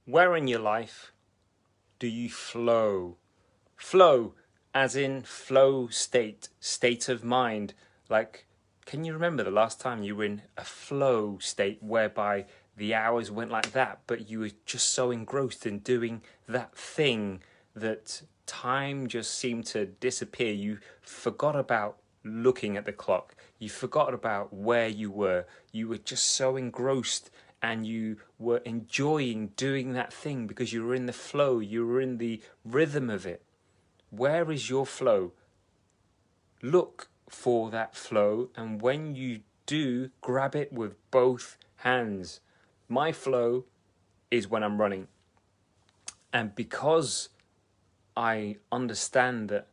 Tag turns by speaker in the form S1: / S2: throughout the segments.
S1: Where in your life do you flow? Flow, as in flow state, state of mind. Like, can you remember the last time you were in a flow state whereby the hours went like that, but you were just so engrossed in doing that thing that time just seemed to disappear? You forgot about looking at the clock. You forgot about where you were. You were just so engrossed and you were enjoying doing that thing because you were in the flow. You were in the rhythm of it. Where is your flow? Look for that flow, and when you do, grab it with both hands. My flow is when I'm running. And because I understand that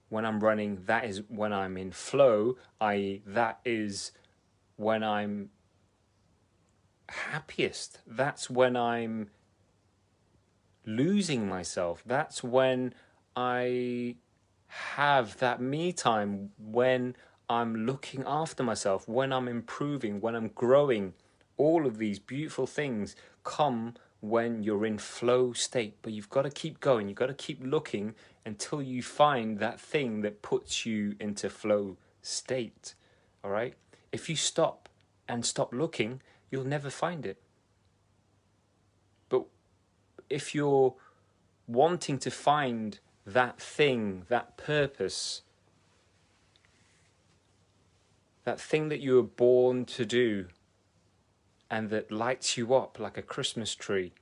S1: when I'm running, that is when I'm in flow, i.e. that is when I'm happiest. That's when I'm losing myself. That's when I have that me time, when I'm looking after myself, when I'm improving, when I'm growing. All of these beautiful things come when you're in flow state, but you've got to keep going. You've got to keep looking until you find that thing that puts you into flow state. All right? If you stop looking, you'll never find it. But if you're wanting to find that thing, that purpose, that thing that you were born to do and that lights you up like a Christmas tree,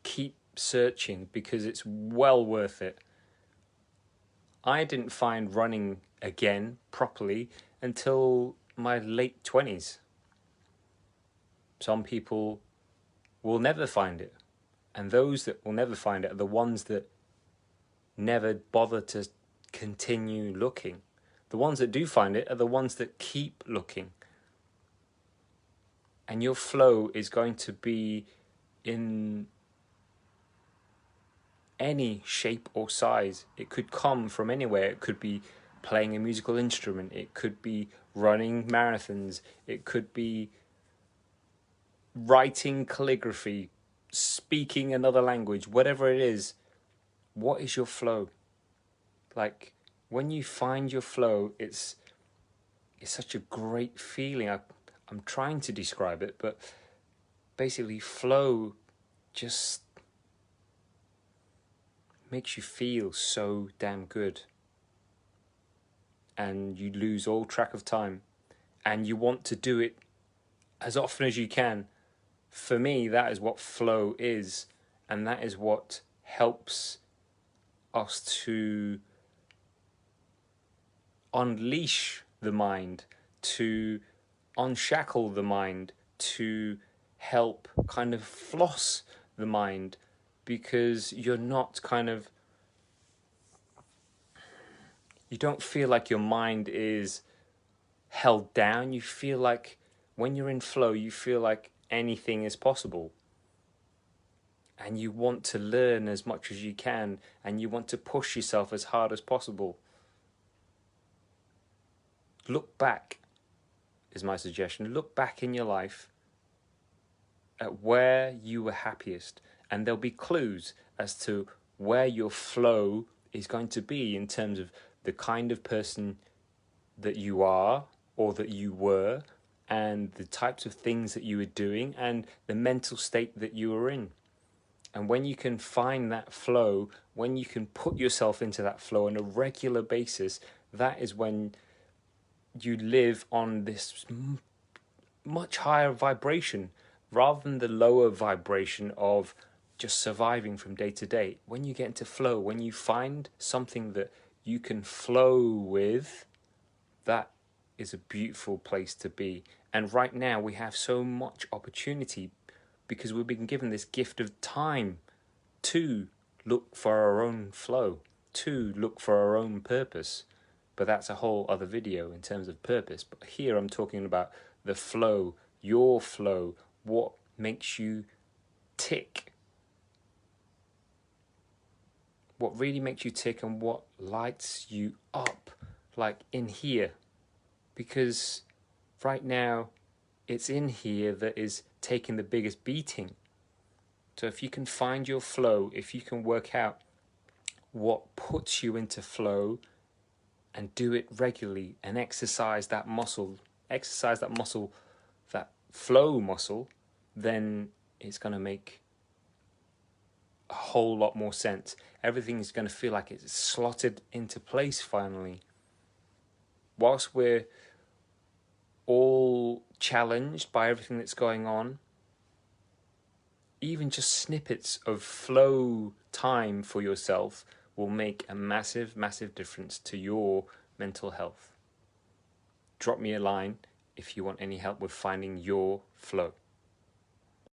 S1: keep searching because it's well worth it. I didn't find running again properly until my late 20s. Some people will never find it. And those that will never find it are the ones that never bother to continue looking. The ones that do find it are the ones that keep looking. And your flow is going to be in any shape or size. It could come from anywhere. It could be playing a musical instrument. It could be running marathons. It could be writing calligraphy, speaking another language, whatever it is. What is your flow? Like, when you find your flow, it's such a great feeling. I'm trying to describe it, but basically flow just makes you feel so damn good. And you lose all track of time. And you want to do it as often as you can. For me, that is what flow is. And that is what helps us to unleash the mind, to unshackle the mind, to help kind of floss the mind, because you're not you don't feel like your mind is held down. You feel like when you're in flow, you feel like anything is possible. And you want to learn as much as you can, and you want to push yourself as hard as possible. Look back, is my suggestion. Look back in your life at where you were happiest, and there'll be clues as to where your flow is going to be in terms of the kind of person that you are or that you were, and the types of things that you were doing, and the mental state that you were in. And when you can find that flow, when you can put yourself into that flow on a regular basis, that is when you live on this much higher vibration rather than the lower vibration of just surviving from day to day. When you get into flow, when you find something that you can flow with, that is a beautiful place to be. And right now we have so much opportunity because we've been given this gift of time to look for our own flow, to look for our own purpose. But that's a whole other video in terms of purpose. But here I'm talking about the flow, your flow, what makes you tick. What really makes you tick and what lights you up, like in here. Because right now, it's in here that is taking the biggest beating. So if you can find your flow, if you can work out what puts you into flow and do it regularly and exercise that muscle, that flow muscle, then it's going to make a whole lot more sense. Everything's going to feel like it's slotted into place finally. Whilst we're all challenged by everything that's going on, even just snippets of flow time for yourself will make a massive, massive difference to your mental health. Drop me a line if you want any help with finding your flow.